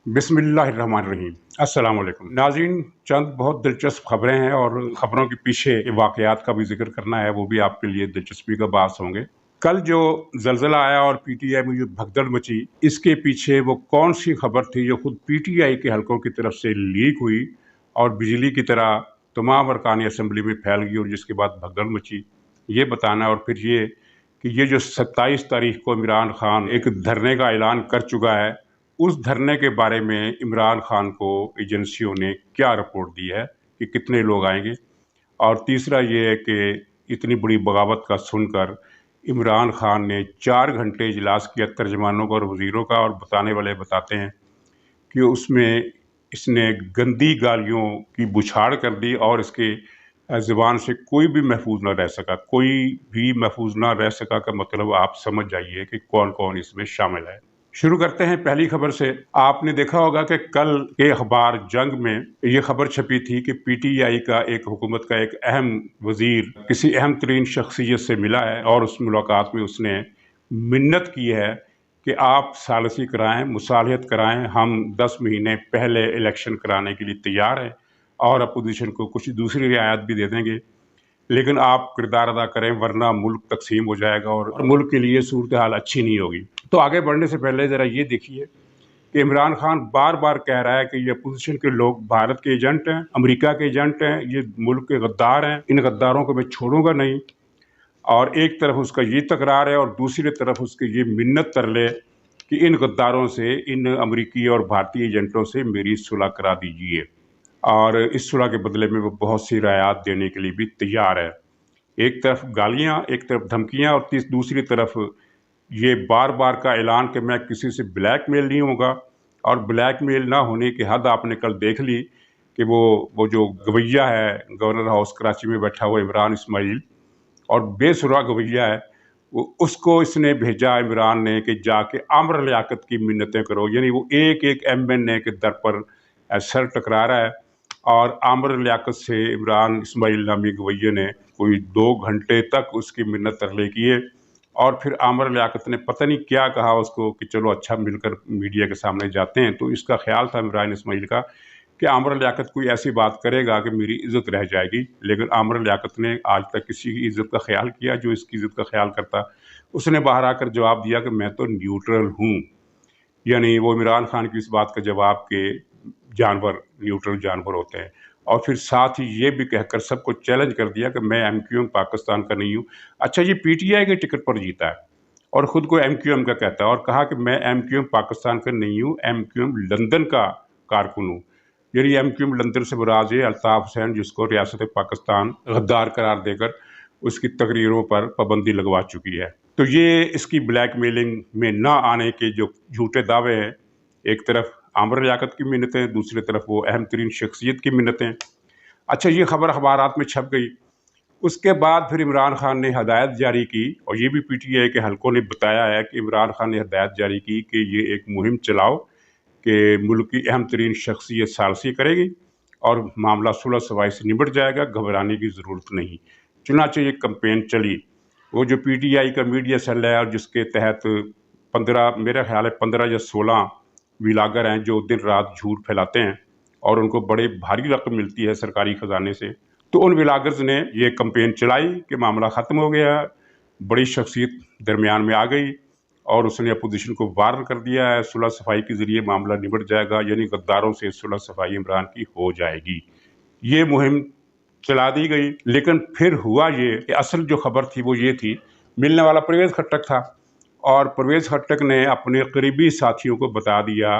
बिस्मिल्लाहिर्रहमानिर्रहीम। अस्सलाम वालेकुम नाज़रीन, चंद बहुत दिलचस्प खबरें हैं और खबरों के पीछे के वाक़यात का भी जिक्र करना है, वो भी आपके लिए दिलचस्पी का बात होंगे। कल जो ज़लज़ला आया और पीटीआई में जो भगदड़ मची, इसके पीछे वो कौन सी खबर थी जो खुद पीटीआई के हलकों की तरफ से लीक हुई और बिजली की तरह तमाम अरकान असम्बली में फैल गई और जिसके बाद भगदड़ मची, ये बताना। और फिर ये कि ये जो 27 तारीख को इमरान खान एक धरने का ऐलान कर चुका है, उस धरने के बारे में इमरान खान को एजेंसियों ने क्या रिपोर्ट दी है कि कितने लोग आएंगे। और तीसरा ये है कि इतनी बड़ी बगावत का सुनकर इमरान खान ने 4 घंटे इजलास किया तर्जमानों का और वज़ीरों का, और बताने वाले बताते हैं कि उसमें इसने गंदी गालियों की बुछाड़ कर दी और इसके ज़ुबान से कोई भी महफूज ना रह सका। कोई भी महफूज ना रह सका का मतलब आप समझ जाइए कि कौन कौन इसमें शामिल है। शुरू करते हैं पहली खबर से। आपने देखा होगा कि कल के अखबार जंग में ये खबर छपी थी कि पीटीआई का एक हुकूमत का एक अहम वजीर किसी अहम तरीन शख्सियत से मिला है और उस मुलाकात में उसने मिन्नत की है कि आप सालसी कराएं, मुसालहत कराएं, हम 10 महीने पहले इलेक्शन कराने के लिए तैयार हैं और अपोजिशन को कुछ दूसरी रियायत भी दे देंगे, लेकिन आप किरदार अदा करें वरना मुल्क तकसीम हो जाएगा और मुल्क के लिए सूरत हाल अच्छी नहीं होगी। तो आगे बढ़ने से पहले ज़रा ये देखिए कि इमरान खान बार बार कह रहा है कि ये अपोजिशन के लोग भारत के एजेंट हैं, अमेरिका के एजेंट हैं, ये मुल्क के गद्दार हैं, इन गद्दारों को मैं छोड़ूंगा नहीं। और एक तरफ उसका ये तकरार है और दूसरी तरफ उसकी ये मिन्नत तरले कि इन गद्दारों से, इन अमेरिकी और भारतीय एजेंटों से मेरी सुलह करा दीजिए, और इस सुलह के बदले में वो बहुत सी रायत देने के लिए भी तैयार है। एक तरफ गालियां, एक तरफ धमकियां और दूसरी तरफ ये बार बार का ऐलान कि मैं किसी से ब्लैकमेल नहीं होगा। और ब्लैकमेल ना होने की हद आपने कल देख ली कि वो जो गवैया है गवर्नर हाउस कराची में बैठा हुआ इमरान इस्माइल, और बेसुरा गवैया है, उसको इसने भेजा इमरान ने कि जाके आमर लियाकत की मिन्नतें करो। यानी वो एक एक MNA के दर पर सर टकरा रहा है और आमर लियाकत से इमरान इस्माइल नामी गवैये ने कोई 2 घंटे तक उसकी मिन्नत तरले किए। और फिर आमर लियाकत ने पता नहीं क्या कहा उसको कि चलो अच्छा मिलकर मीडिया के सामने जाते हैं। तो इसका ख्याल था इमरान इस्माइल का कि आमर लियाकत कोई ऐसी बात करेगा कि मेरी इज्जत रह जाएगी, लेकिन आमर लियाकत ने आज तक किसी की इज्जत का ख्याल किया जो इसकी इज्जत का ख्याल करता। उसने बाहर आकर जवाब दिया कि मैं तो न्यूट्रल हूँ। यानी वो इमरान खान की इस बात का जवाब के जानवर न्यूट्रल जानवर होते हैं। और फिर साथ ही ये भी कहकर सबको चैलेंज कर दिया कि मैं MQM पाकिस्तान का नहीं हूँ। अच्छा, ये PTI के टिकट पर जीता है और ख़ुद को MQM का कहता है, और कहा कि मैं MQM पाकिस्तान का नहीं हूँ, MQM लंदन का कारकुन हूँ। यानी MQM लंदन से मुराद है अल्ताफ़ हुसैन, जिसको रियासत पाकिस्तान गद्दार करार देकर उसकी तकरीरों पर पाबंदी लगवा चुकी है। तो ये इसकी ब्लैकमेलिंग में ना आने के जो झूठे दावे हैं, एक तरफ आमर लियाकत की मिन्नतें, दूसरी तरफ वो अहम तरीन शख्सियत की मिन्नतें। अच्छा, ये खबर अखबारात में छप गई। उसके बाद फिर इमरान खान ने हदायत जारी की, और ये भी PTI के हलकों ने बताया है कि इमरान खान ने हदायत जारी की कि ये एक मुहिम चलाओ कि मुल्क की अहम तरीन शख्सियत सालसी करेगी और मामला सुलह सफाई से निपट जाएगा, घबराने की ज़रूरत नहीं। चुनांचे ये कैंपेन चली। वो जो PTI का मीडिया सेल है और जिसके तहत 15, मेरा ख्याल है 15 या 16 व्लॉगर हैं जो दिन रात झूठ फैलाते हैं और उनको बड़े भारी रकम मिलती है सरकारी ख़जाने से। तो उन व्लॉगर्स ने ये कैंपेन चलाई कि मामला ख़त्म हो गया, बड़ी शख्सियत दरमियान में आ गई और उसने अपोजिशन को वार्न कर दिया है, सुलह सफाई के ज़रिए मामला निपट जाएगा, यानी गद्दारों से सुलह सफाई इमरान की हो जाएगी। ये मुहिम चला दी गई। लेकिन फिर हुआ ये कि असल जो खबर थी वो ये थी, मिलने वाला परवेज़ खट्टक था और परवेज़ खट्टक ने अपने करीबी साथियों को बता दिया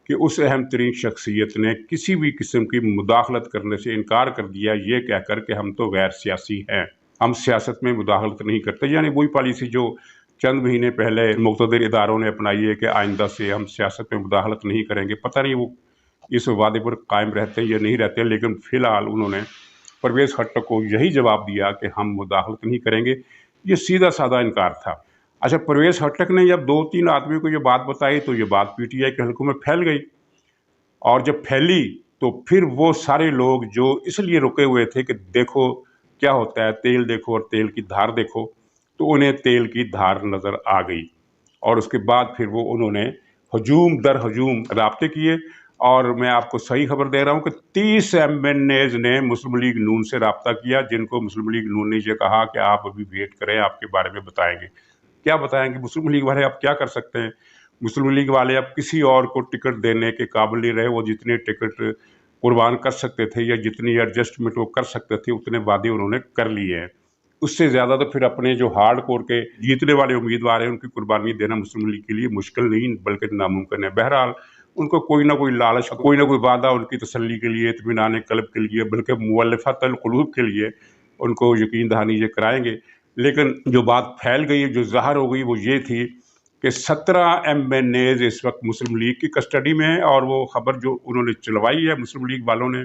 कि उस अहम तरीन शख्सियत ने किसी भी किस्म की मुदाखलत करने से इनकार कर दिया, ये कहकर कि हम तो गैर सियासी हैं, हम सियासत में मुदाखलत नहीं करते। यानी वही पॉलिसी जो चंद महीने पहले मुक़्तदर इदारों ने अपनाई है कि आइंदा से हम सियासत में मुदाखलत नहीं करेंगे। पता नहीं वो इस वादे पर कायम रहते या नहीं रहते, लेकिन फ़िलहाल उन्होंने परवेज़ खट्टक को यही जवाब दिया कि हम मुदाखलत नहीं करेंगे। ये सीधा साधा इनकार था। अच्छा, परवेज़ खट्टक ने जब 2-3 आदमियों को ये बात बताई तो ये बात PTI के हलकों में फैल गई, और जब फैली तो फिर वो सारे लोग जो इसलिए रुके हुए थे कि देखो क्या होता है, तेल देखो और तेल की धार देखो, तो उन्हें तेल की धार नज़र आ गई। और उसके बाद फिर वो उन्होंने ہجوم در ہجوم رابطے کیے، اور میں آپ کو صحیح خبر دے رہا ہوں کہ 30 MNAs نے مسلم لیگ نون سے رابطہ کیا، جن کو مسلم لیگ نون نے یہ کہا کہ آپ ابھی ویٹ کریں، آپ کے بارے میں بتائیں گے۔ کیا بتائیں گے؟ مسلم لیگ والے اب کیا کر سکتے ہیں؟ مسلم لیگ والے اب کسی اور کو ٹکٹ دینے کے قابل نہیں رہے۔ وہ جتنے ٹکٹ قربان کر سکتے تھے یا جتنی ایڈجسٹمنٹ وہ کر سکتے تھے اتنے وعدے انہوں نے کر لیے ہیں۔ اس سے زیادہ تو پھر اپنے جو ہارڈ کور کے جیتنے والے امیدوار ہیں ان کی قربانی دینا مسلم لیگ کے لیے مشکل نہیں بلکہ ناممکن ہے۔ بہرحال ان کو کوئی نہ کوئی لالچ، کوئی نہ کوئی وعدہ ان کی تسلی کے لیے، اطمینان قلب کے لیے، بلکہ مؤلفۃ القلوب کے لیے ان کو یقین دہانی یہ کرائیں گے۔ لیکن جو بات پھیل گئی، جو ظاہر ہو گئی، وہ یہ تھی کہ 17 MNAs اس وقت مسلم لیگ کی کسٹڈی میں ہیں، اور وہ خبر جو انہوں نے چلوائی ہے مسلم لیگ والوں نے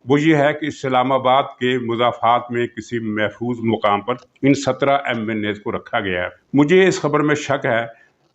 وہ یہ ہے کہ اسلام آباد کے مضافات میں کسی محفوظ مقام پر ان 17 MNAs کو رکھا گیا ہے۔ مجھے اس خبر میں شک ہے،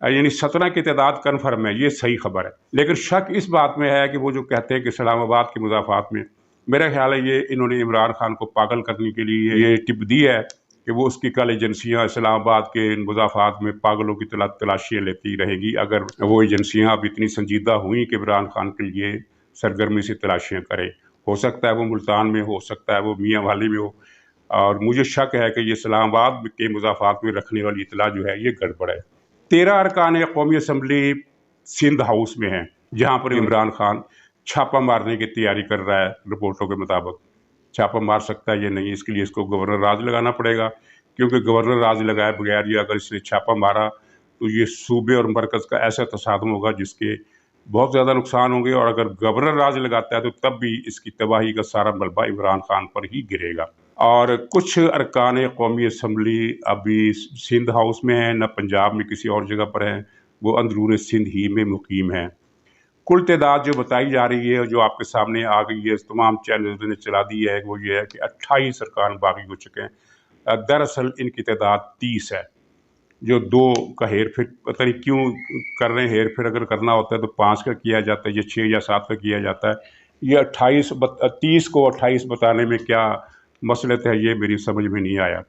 یعنی 17 کی تعداد کنفرم ہے، یہ صحیح خبر ہے، لیکن شک اس بات میں ہے کہ وہ جو کہتے ہیں کہ اسلام آباد کے مضافات میں، میرا خیال ہے یہ انہوں نے عمران خان کو پاگل کرنے کے لیے یہ ٹپ دی ہے کہ وہ اس کی کل ایجنسیاں اسلام آباد کے ان مضافات میں پاگلوں کی تلاشیاں لیتی رہیں گی۔ اگر وہ ایجنسیاں اب اتنی سنجیدہ ہوئیں کہ عمران خان کے لیے سرگرمی سے تلاشیاں کریں، ہو سکتا ہے وہ ملتان میں ہو سکتا ہے وہ میاں والی میں ہو، اور مجھے شک ہے کہ یہ اسلام آباد کے مضافات میں رکھنے والی اطلاع جو ہے یہ گڑبڑ ہے۔ 13 ارکان قومی اسمبلی سندھ ہاؤس میں ہیں، جہاں پر عمران خان چھاپہ مارنے کی تیاری کر رہا ہے۔ رپورٹوں کے مطابق چھاپہ مار سکتا ہے یا نہیں، اس کے لیے اس کو گورنر راج لگانا پڑے گا، کیونکہ گورنر راج لگائے بغیر یہ اگر اس نے چھاپہ مارا تو یہ صوبے اور مرکز کا ایسا تصادم ہوگا جس کے بہت زیادہ نقصان ہوں گے، اور اگر گورنر راج لگاتا ہے تو تب بھی اس کی تباہی کا سارا ملبہ عمران خان پر ہی گرے گا۔ اور کچھ ارکان قومی اسمبلی ابھی سندھ ہاؤس میں ہیں، نہ پنجاب میں کسی اور جگہ پر ہیں، وہ اندرون سندھ ہی میں مقیم ہیں۔ کل تعداد جو بتائی جا رہی ہے، جو آپ کے سامنے آ گئی ہے، تمام چینلز نے چلا دی ہے، وہ یہ ہے کہ 28 ارکان باقی ہو چکے ہیں۔ دراصل ان کی تعداد 30 ہے، جو 2 کا ہیر پھر پتہ نہیں کیوں کر رہے ہیں۔ ہیر پھر اگر کرنا ہوتا ہے تو 5 کا کیا جاتا ہے، یا 6 یا 7 کا کیا جاتا ہے۔ یہ 30 کو 28 بتانے میں کیا مصلحت ہے، یہ میری سمجھ میں نہیں آیا۔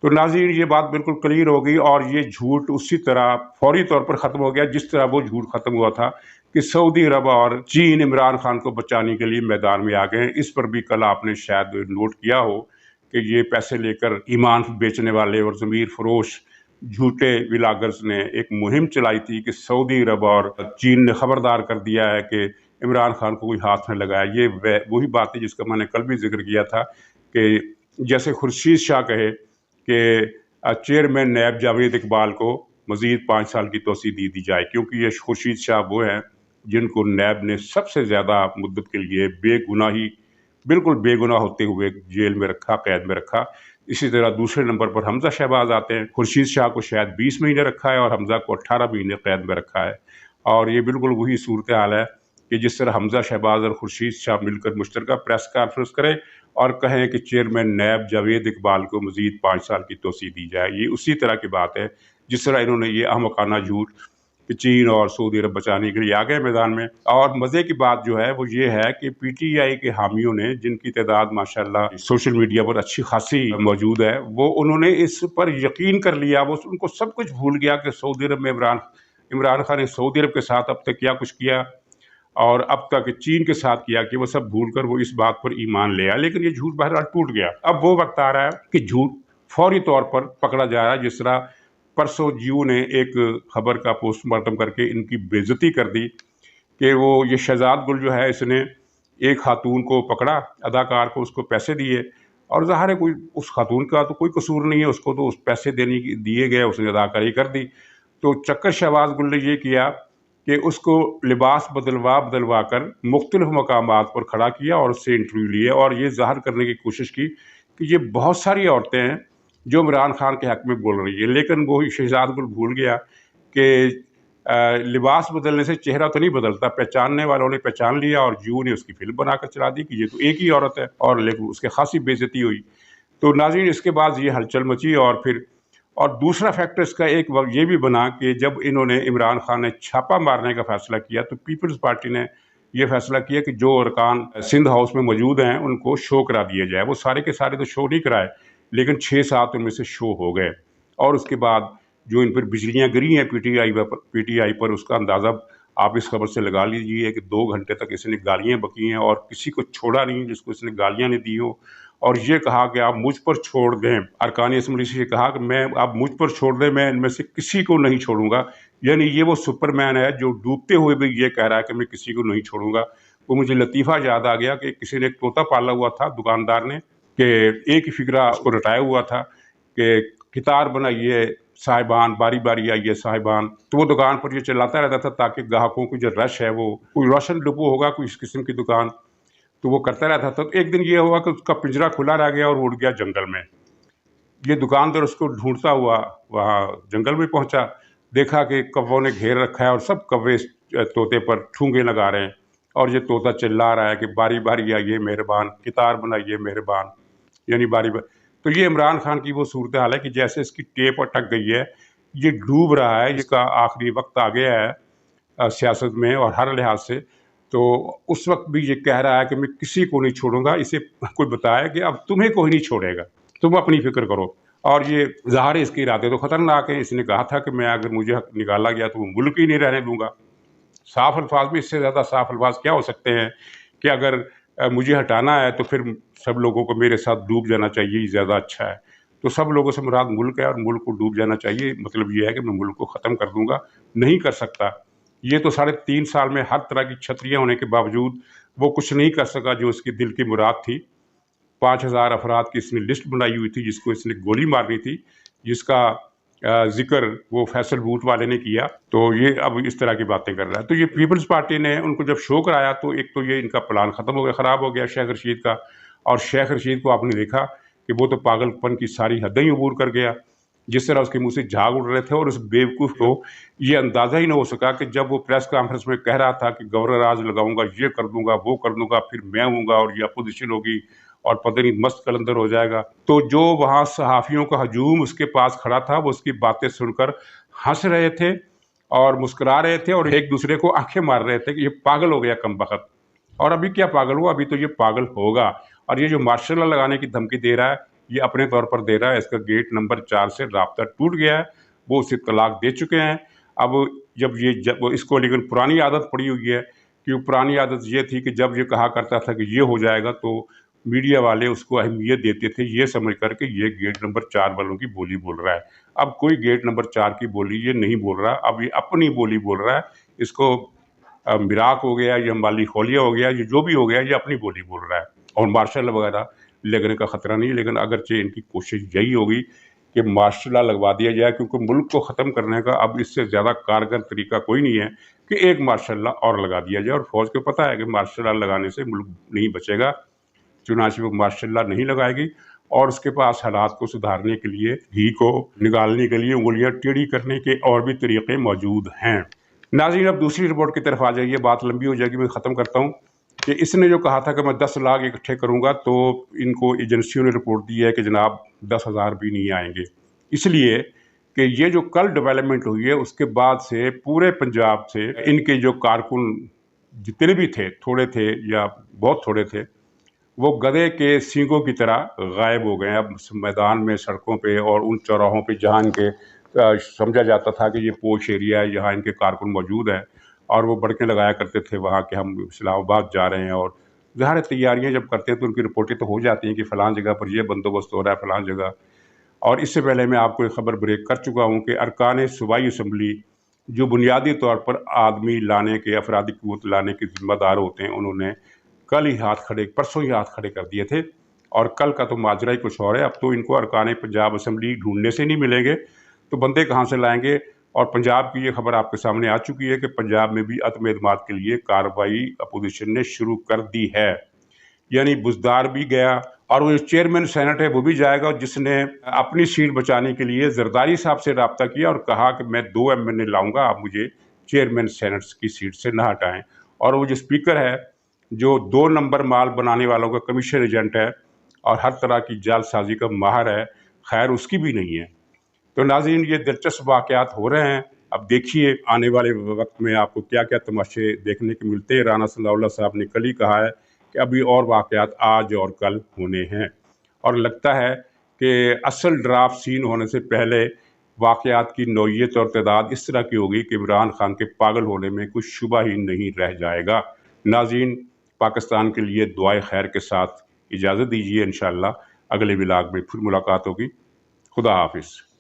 تو ناظرین، یہ بات بالکل کلیئر ہو گئی، اور یہ جھوٹ اسی طرح فوری طور پر ختم ہو گیا جس طرح وہ جھوٹ ختم ہوا تھا کہ سعودی عرب اور چین عمران خان کو بچانے کے لیے میدان میں آ گئے ہیں۔ اس پر بھی کل آپ نے شاید نوٹ کیا ہو کہ یہ پیسے لے کر ایمان بیچنے والے اور ضمیر فروش جھوٹے ولاگرز نے ایک مہم چلائی تھی کہ سعودی عرب اور چین نے خبردار کر دیا ہے کہ عمران خان کو کوئی ہاتھ نہ لگایا۔ یہ وہی بات ہے جس کا میں نے کل بھی ذکر کیا تھا کہ جیسے خورشید شاہ کہے کہ چیئرمین نیب جاوید اقبال کو مزید 5 سال کی توسیع دی جائے، کیونکہ یہ خورشید شاہ وہ ہیں جن کو نیب نے سب سے زیادہ مدت کے لیے بالکل بے گناہ ہوتے ہوئے جیل میں رکھا، قید میں رکھا۔ اسی طرح دوسرے نمبر پر حمزہ شہباز آتے ہیں۔ خورشید شاہ کو شاید 20 مہینے رکھا ہے اور حمزہ کو 18 مہینے قید میں رکھا ہے، اور یہ بالکل وہی صورتحال ہے کہ جس طرح حمزہ شہباز اور خورشید شاہ مل کر مشترکہ پریس کانفرنس کریں اور کہیں کہ چیئرمین نیب جاوید اقبال کو مزید 5 سال کی توسیع دی جائے، یہ اسی طرح کی بات ہے جس طرح انہوں نے یہ احمقانہ جھوٹ کہ چین اور سعودی عرب بچانے کے لیے آ گئے میدان میں۔ اور مزے کی بات جو ہے وہ یہ ہے کہ پی ٹی آئی کے حامیوں نے، جن کی تعداد ماشاءاللہ سوشل میڈیا پر اچھی خاصی موجود ہے، وہ انہوں نے اس پر یقین کر لیا، وہ ان کو سب کچھ بھول گیا کہ سعودی عرب میں عمران خان نے سعودی عرب کے ساتھ اب تک کیا کچھ کیا اور اب تک چین کے ساتھ کیا، کہ وہ سب بھول کر وہ اس بات پر ایمان لے آئے۔ لیکن یہ جھوٹ بہرحال ٹوٹ گیا۔ اب وہ وقت آ رہا ہے کہ جھوٹ فوری طور پر پکڑا جا رہا ہے، جس طرح پرسوں جیو نے ایک خبر کا پوسٹ مارٹم کر کے ان کی بے عزتی کر دی کہ وہ یہ شہزاد گل جو ہے، اس نے ایک خاتون کو پکڑا، اداکار کو، اس کو پیسے دیے، اور ظاہر ہے کوئی اس خاتون کا تو کوئی قصور نہیں ہے، اس کو تو اس پیسے دیے گئے، اس نے اداکاری کر دی۔ تو چکر شہباز گل نے یہ کیا کہ اس کو لباس بدلوا کر مختلف مقامات پر کھڑا کیا اور اس سے انٹرویو لیے، اور یہ ظاہر کرنے کی کوشش کی کہ یہ بہت ساری عورتیں ہیں جو عمران خان کے حق میں بول رہی ہے۔ لیکن وہ شہزاد گل بھول گیا کہ لباس بدلنے سے چہرہ تو نہیں بدلتا، پہچاننے والوں نے پہچان لیا، اور جیو نے اس کی فلم بنا کر چلا دی کہ یہ تو ایک ہی عورت ہے، اور لیکن اس کے خاصی بے عزتی ہوئی۔ تو ناظرین، اس کے بعد یہ ہلچل مچی، اور دوسرا فیکٹر اس کا ایک یہ بھی بنا کہ جب انہوں نے عمران خان نے چھاپہ مارنے کا فیصلہ کیا تو پیپلز پارٹی نے یہ فیصلہ کیا کہ جو ارکان سندھ ہاؤس میں موجود ہیں ان کو شو کرا دیا جائے۔ وہ سارے کے سارے تو شو نہیں کرائے، لیکن 6-7 ان میں سے شو ہو گئے، اور اس کے بعد जो इन पर बिजलियां गिरी हैं पीटीआई पर, उसका अंदाज़ा आप इस खबर से लगा लीजिए कि 2 घंटे तक इसने गालियां बकी हैं और किसी को छोड़ा नहीं जिसको इसने गालियां नहीं दी हो। और ये कहा कि आप मुझ पर छोड़ दें, अरकान असम्बली से ये कहा कि मैं आप मुझ पर छोड़ दें, मैं इनमें से किसी को नहीं छोड़ूंगा। यानी ये वो सुपरमैन है जो डूबते हुए भी ये कह रहा है कि मैं किसी को नहीं छोड़ूंगा। वो मुझे लतीफ़ा याद आ गया कि किसी ने एक तोता पाला हुआ था दुकानदार ने, कि एक ही फिक्रा उसको रटाया हुआ था कि कितार बनाइए साहिबान, बारी बारी आइए साहिबान। तो वो दुकान पर ये चिल्लाता रहता था ताकि ग्राहकों की जो रश है, वो कोई रोशन डिपो होगा कोई इस किस्म की दुकान, तो वो करता रहता था। तो एक दिन ये हुआ कि उसका पिंजरा खुला रह गया और उड़ गया जंगल में। ये दुकानदार उसको ढूंढता हुआ वहाँ जंगल में पहुंचा, देखा कि कौवों ने घेर रखा है और सब कौवे तोते पर ठूंगे लगा रहे हैं और ये तोता चिल्ला रहा है कि बारी बारी आइए मेहरबान, कितार बनाइए मेहरबान, यानी बारी बारी। तो ये इमरान खान की वो सूरत हाल है कि जैसे इसकी टेप अटक गई है, ये डूब रहा है, इसका आखिरी वक्त आ गया है सियासत में और हर लिहाज से। तो उस वक्त भी ये कह रहा है कि मैं किसी को नहीं छोड़ूंगा। इसे कोई बताया कि अब तुम्हें कोई नहीं छोड़ेगा, तुम अपनी फिक्र करो। और ये ज़ाहिर है इसके इरादे तो ख़तरनाक हैं। इसने कहा था कि मैं अगर मुझे निकाला गया तो वो मुल्क ही नहीं रहने दूंगा। साफ अल्फाज में इससे ज़्यादा साफ अल्फाज क्या हो सकते हैं कि अगर मुझे हटाना है तो फिर सब लोगों को मेरे साथ डूब जाना चाहिए, ये ज़्यादा अच्छा है। तो सब लोगों से मुराद मुल्क है और मुल्क को डूब जाना चाहिए, मतलब ये है कि मैं मुल्क को ख़त्म कर दूंगा, नहीं कर सकता। ये तो 3.5 साल में हर तरह की छतरियाँ होने के बावजूद वो कुछ नहीं कर सका जो उसकी दिल की मुराद थी। 5,000 अफराद की इसने लिस्ट बनाई हुई थी जिसको इसने गोली मारनी थी, जिसका जिक्र वो फैसल बूट वाले ने किया। तो ये अब इस तरह की बातें कर रहा है। तो ये पीपल्स पार्टी ने उनको जब शो कराया तो एक तो ये इनका प्लान ख़त्म हो गया, ख़राब हो गया शेख रशीद का। और शेख रशीद को आपने देखा कि वो तो पागलपन की सारी हदें ही अबूर कर गया। जिस तरह उसके मुंह से झाग उड़ रहे थे और उस बेवकूफ़ को ये अंदाज़ा ही ना हो सका कि जब वो प्रेस कॉन्फ्रेंस में कह रहा था कि गवर्नर राज लगाऊंगा, ये कर दूंगा, वो कर दूंगा, फिर मैं हूँगा और ये अपोजिशन होगी और पता नहीं मस्त कलंदर हो जाएगा। तो जो वहाँ सहाफ़ियों का हजूम उसके पास खड़ा था वो उसकी बातें सुनकर हंस रहे थे और मुस्कुरा रहे थे और एक दूसरे को आंखें मार रहे थे कि ये पागल हो गया कमबख्त। और अभी क्या पागल हुआ, अभी तो ये पागल होगा। और ये जो मार्शल लॉ लगाने की धमकी दे रहा है, ये अपने तौर पर दे रहा है। इसका गेट नंबर 4 से राब्ता टूट गया है, वो उसे तलाक दे चुके हैं। अब जब इसको लेकिन पुरानी आदत पड़ी हुई है कि पुरानी आदत ये थी कि जब ये कहा करता था कि ये हो जाएगा तो मीडिया वाले उसको अहमियत देते थे ये समझ कर के ये गेट नंबर 4 वालों की बोली बोल रहा है। अब कोई गेट नंबर 4 की बोली ये नहीं बोल रहा, अब ये अपनी बोली बोल रहा है। इसको मिराक हो गया, ये माली खोलिया हो गया, ये जो भी हो गया, ये अपनी बोली बोल रहा है। और मार्शल वगैरह लगने का ख़तरा नहीं, लेकिन अगरचे इनकी कोशिश यही होगी कि मार्शल लॉ लगवा दिया जाए, क्योंकि मुल्क को ख़त्म करने का अब इससे ज़्यादा कारगर तरीका कोई नहीं है कि एक मार्शल लॉ और लगा दिया जाए। और फ़ौज को पता है कि मार्शल लॉ लगाने से मुल्क नहीं बचेगा, चुनांचे वो मार्शल लॉ नहीं लगाएगी और उसके पास हालात को सुधारने के लिए, घी को निकालने के लिए उंगलियां टेढ़ी करने के और भी तरीके मौजूद हैं। नाज़रीन, अब दूसरी रिपोर्ट की तरफ आ जाइए, बात लंबी हो जाएगी, मैं ख़त्म करता हूँ कि इसने जो कहा था कि मैं 10 लाख इकट्ठे करूँगा, तो इनको एजेंसियों ने रिपोर्ट दी है कि जनाब 10,000 भी नहीं आएंगे। इसलिए कि ये जो कल डेवलपमेंट हुई है उसके बाद से पूरे पंजाब से इनके जो कारकुन जितने भी थे, थोड़े थे या बहुत थोड़े थे, वो गधे के सींगों की तरह गायब हो गए। अब मैदान में, सड़कों पे और उन चौराहों पे जहाँ इनके समझा जाता था कि ये पोश एरिया है, यहाँ इनके कारकुन मौजूद हैं, और वो बड़कें लगाया करते थे वहाँ कि हम इस्लामाबाद जा रहे हैं। और ज़ाहिर तैयारियाँ जब करते हैं तो उनकी रिपोर्टें तो हो जाती हैं कि फ़लाँ जगह पर ये बंदोबस्त हो रहा है, फ़लाँ जगह। और इससे पहले मैं आपको एक खबर ब्रेक कर चुका हूँ कि अरकान सूबाई असम्बली जो बुनियादी तौर पर आदमी लाने के, अफरादी क़ुव्वत लाने के ज़िम्मेदार होते हैं, उन्होंने कल ही परसों ही हाथ खड़े कर दिए थे। और कल का तो माजरा ही कुछ और है। अब तो इनको अरकान पंजाब असम्बली ढूंढने से नहीं मिलेंगे तो बंदे कहाँ से लाएंगे। और पंजाब की ये खबर आपके सामने आ चुकी है कि पंजाब में भी अदम एतमाद के लिए कार्रवाई अपोजिशन ने शुरू कर दी है। यानी बुजदार भी गया और वो चेयरमैन सेनेट है वो भी जाएगा, जिसने अपनी सीट बचाने के लिए जरदारी साहब से रब्ता किया और कहा कि मैं 2 MNA लाऊंगा, आप मुझे चेयरमैन सेनेट की सीट से ना हटाएं। और वो जो स्पीकर है, जो 2 नंबर माल बनाने वालों का कमीशन एजेंट है और हर तरह की जालसाजी का माहिर है, खैर उसकी भी नहीं है। तो नाज़रीन, ये दिलचस्प वाक़यात हो रहे हैं। अब देखिए आने वाले वक्त में आपको क्या क्या तमाशे देखने को मिलते हैं। राना सनाउल्लाह साहब ने कल ही कहा है कि अभी और वाक़यात आज और कल होने हैं, और लगता है कि असल ड्राफ्ट सीन होने से पहले واقعات کی نوعیت اور تعداد اس طرح کی ہوگی کہ عمران خان کے پاگل ہونے میں کوئی شبہ ہی نہیں رہ جائے گا۔ ناظرین، پاکستان کے لیے دعائے خیر کے ساتھ اجازت دیجیے، انشاءاللہ اگلے ولاگ میں پھر ملاقات ہوگی۔ خدا حافظ۔